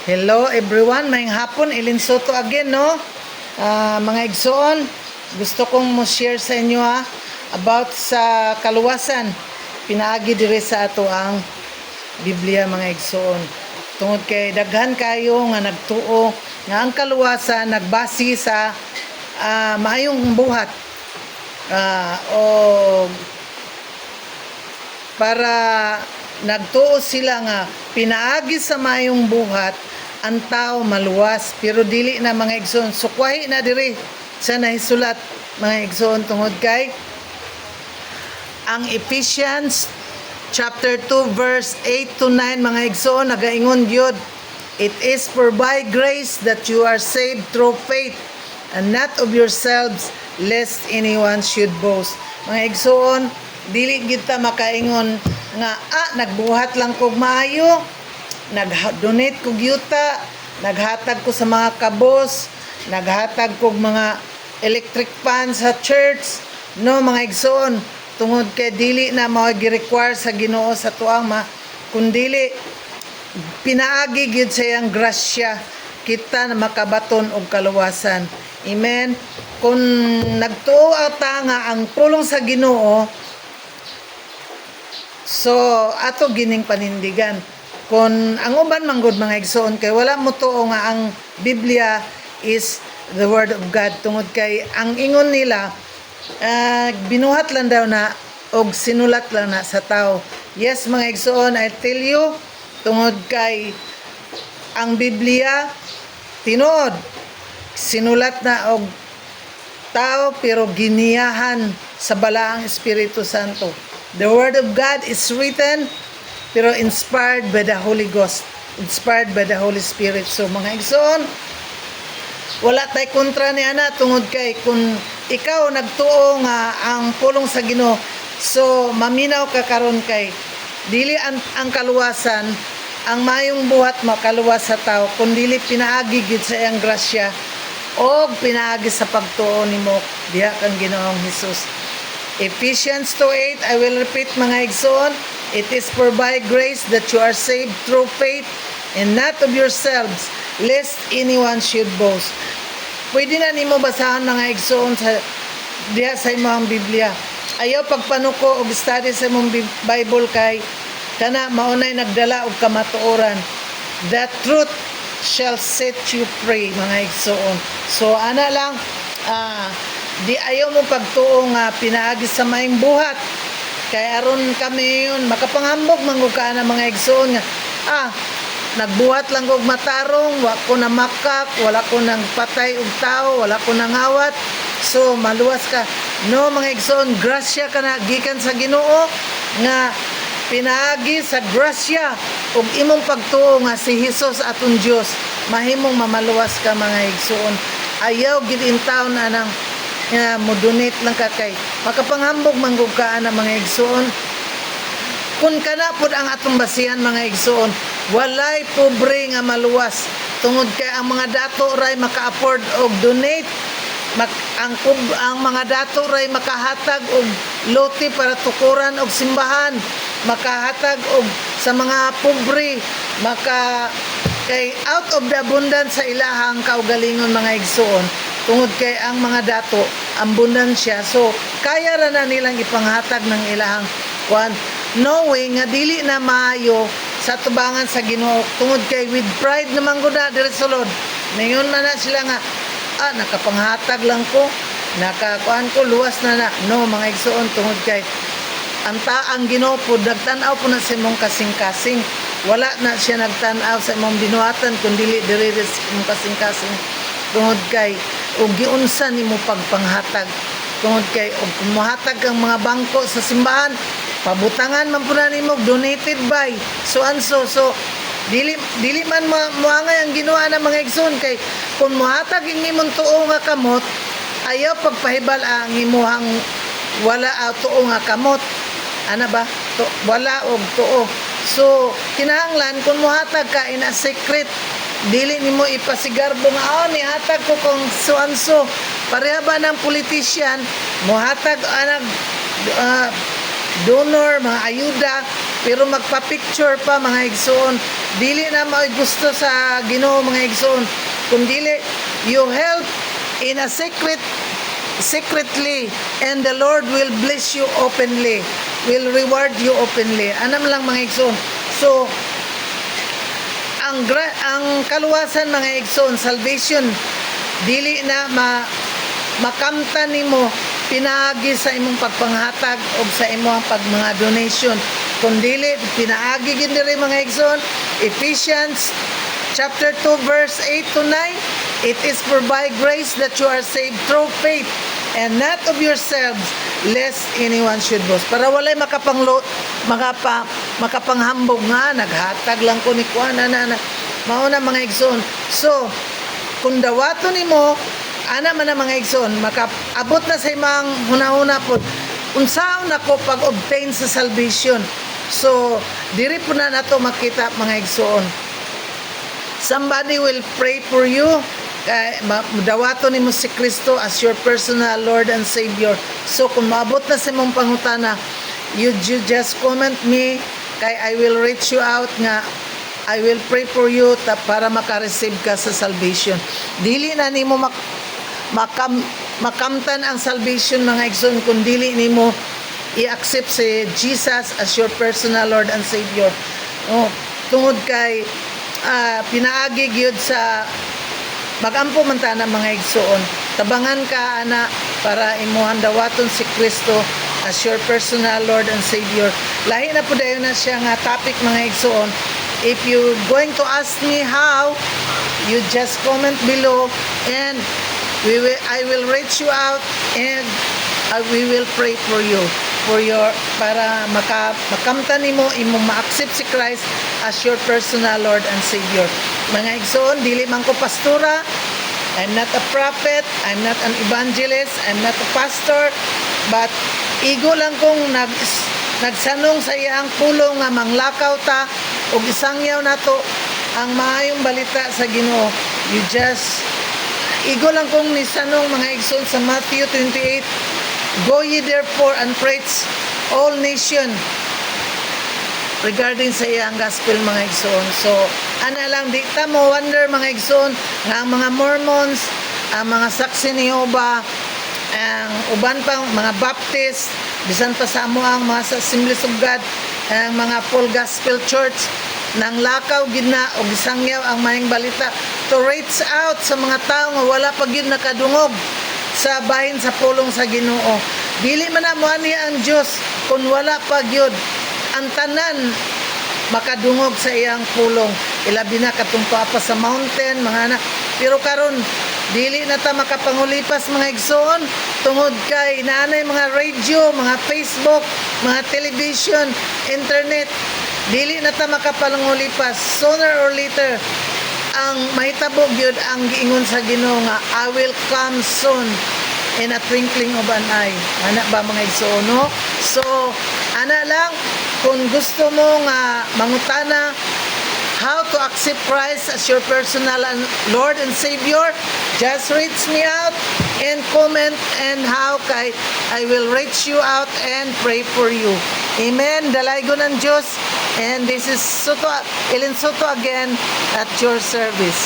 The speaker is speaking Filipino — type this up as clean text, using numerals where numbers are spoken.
Hello everyone, mayang hapon, Elin Soto again, no? Mga igsoon, gusto kong mo-share sa inyo about sa kaluwasan. Pinaagi dire sa ato ang Biblia, mga igsoon. Tungod kay daghan kayo nga nagtuo nga ang kaluwasan nagbase sa maayong buhat. O para nagtuo sila nga pinaagi sa mayong buhat ang tao maluwas, pero dili na, mga igsoon. Sukwahi na diri sa nahisulat, mga igsoon, tungod kay ang Ephesians chapter 2 verse 8 to 9, mga igsoon, nagaingon gyud, it is for by grace that you are saved through faith, and not of yourselves, lest anyone should boast. Mga igsoon, dili gid ta makaingon nga nagbuhat lang kog maayo, nag-donate kog yuta, naghatag ko sa mga kabos, naghatag kog mga electric fan sa church, no, mga igsoon. Tungod kay dili na mao gi-require sa Ginoo sa tuang kundili pinaagi gyud sa iyang grasya kita na makabaton og kaluwasan. Amen. Kung nagtuo ata nga ang pulong sa Ginoo, so ato gining panindigan. Kung ang uban manggod, mga igsoon, kay wala mo tuo nga ang Biblia is the Word of God, tungod kay ang ingon nila binuhat lang daw na og sinulat lang na sa tao. Yes, mga igsoon, I tell you, tungod kay ang Biblia tinuod sinulat na og tao, pero giniyahan sa balaang Espiritu Santo. The Word of God is written, pero inspired by the Holy Ghost, inspired by the Holy Spirit. So, mga igsoon, wala tay kontra ni ana, tungod kay kung ikaw nagtuo nga ang pulong sa Ginoo, so maminaw ka karon kay dili ang kaluwasan, ang mayong buhat makaluwas sa tao, kung dili pinaagi gid sa iyang grasya o pinaagi sa pagtuo nimo diha kang Ginoong Hesus. Ephesians 2:8, I will repeat, mga igsoon, it is for by grace that you are saved through faith, and not of yourselves, lest anyone should boast. Pwede na nimo basahan, mga igsoon, sa diha sa imong Biblia. Ayaw pagpanuko og study sa imong Bible kay kana maunay nagdala og kamatuoran. The truth shall set you free, mga igsoon. So ana lang, di ayaw mo pagtuo nga pinaagi sa maing buhat, kay aron kami yun makapangambog mangug ka na, mga igsoon, nga nagbuhat lang kog matarong, wa ko na makak, wala ko nang patay og tao, wala ko nang hawat, so maluwas ka. No, mga igsoon, grasya ka na gikan sa Ginoo nga pinaagi sa grasya ug imong pagtuo nga si Hesus atong Dios, mahimong mamaluwas ka, mga igsoon. Ayaw gid in taon na nang mo donate lang ka kay makapanghambog manggug ka na, mga igsoon. Kung kana pod ang atong basihan, mga igsoon, walay pobre nga maluwas, tungod kay ang mga dato ray maka-afford og donate, ang mga dato ray makahatag og lote para tukuran og simbahan, makahatag og sa mga pobre, kay out of the abundance sa ilahang kaugalingon, mga igsoon. Tungod kay ang mga dato ambundansya, so kaya ra na nilang ipanghatag ng ilahang knowing nga dili na maayo sa tubangan sa Ginoo, tungod kay with pride naman gud na dire sulod ningon na sila nga nakapanghatag lang ko, nakakuan ko, luwas na. No, mga igsoon, tungod kay ang Ginoo po nagtan-aw po na sa imong kasing-kasing, wala na siya nagtan-aw sa imong binuhatan kundi diri sa imong kasing-kasing, tungod kay og giunsa nimo pagpanghatag, tungod kay og kumuhatag kang mga bangko sa simbahan, pabutangan man po na nimo donated by so and so. So dili man moangay ang ginawa ng mga igsoon, kay kung muhatag imong tuo nga kamot, ayaw pagpahibal ang imuhang wala tuo nga kamot, ana ba, wala og tuo. So kinahanglan kung muhatag ka in a secret, dili nimo ipasigarbo nga nihatag ko kung so-and-so. Pareha ba ng politician, muhatag donor, mga ayuda, pero magpa-picture pa mga igsoon, dili na may gusto sa Ginoo mga igsoon, kundili you help in a secretly, and the Lord will bless you openly, will reward you openly. Anam lang mga igsoon. So ang kaluwasan mga igsoon, salvation dili na makamtan nimo pinaagi sa imong pagpanghatag o sa imong mga donation, kundili pinaagi gid diri mga igsoon. Ephesians chapter 2 verse 8 to 9, it is for by grace that you are saved through faith, and not of yourselves, lest anyone should boast. Para walay makapanghambog nga naghatag lang ko ni kuan na mao na mga igsoon. So kung dawato nimo ana man na mga igsoon, makaabot na sa imong hunahuna pod unsaon nako pag-obtain sa salvation. So diri po na nato makita mga igsoon, somebody will pray for you, dawato nimo si Kristo as your personal Lord and Savior. So kung maabot na sa imong pangutana, you just comment me, kay I will reach you out nga I will pray for you para maka-receive ka sa salvation. Dili na nimo makamtan ang salvation mga igsoon kung dili nimo i-accept si Jesus as your personal Lord and Savior. Tungod kay pinaagi gyud sa magampo man ta na mga igsoon, tabangan ka ana para imuhan dawaton si Kristo as your personal Lord and Savior. Lahi na po dayon na siya nga topic mga igsoon. If you going to ask me how, you just comment below, and I will reach you out, and we will pray for you para makamtan nimo imo ma-accept si Christ as your personal Lord and Savior. Mga igsoon, dili man ko pastora, I'm not a prophet, I'm not an evangelist, I'm not a pastor, but igo lang kong nagsanong sa iyang pulong nga manglakaw ta ug isangyaw nato ang maayong balita sa Ginoo. You just igo lang kong nisanong mga igsoon sa Matthew 28, go ye therefore and preach all nation regarding sa iyang gospel mga igsoon. So ana lang di ta mo wonder mga igsoon nga ang mga Mormons, ang mga Saksi ni Jehovah, ang uban pang mga Baptist, bisan pa sa amo ang mga Assemblies of God, ang mga Full Gospel Church, nang lakaw gid na og gisangyaw ang maayong balita to reach out sa mga tao nga wala pa gid nakadungog sa bahin sa pulong sa Ginoo. Dili man na moani ang Dios kung wala pa gyud ang tanan makadungog sa iyang pulong. Ilabi na katong pa sa mountain mga anak. Pero karon dili na ta makapangulipas mga igsoon tungod kay naanay mga radio, mga Facebook, mga television, internet. Dili na ta makapangulipas. Sooner or later ang mahitabo gyud ang giingon sa Ginoo nga I will come soon in a twinkling of an eye. Ana ba mga igsoon no? So ana lang kung gusto mo nga mangutana how to accept Christ as your personal Lord and Savior, just reach me out and comment and how kay I will reach you out and pray for you. Amen. Dalaygon ng Diyos. And this is Ellen Soto again at your service.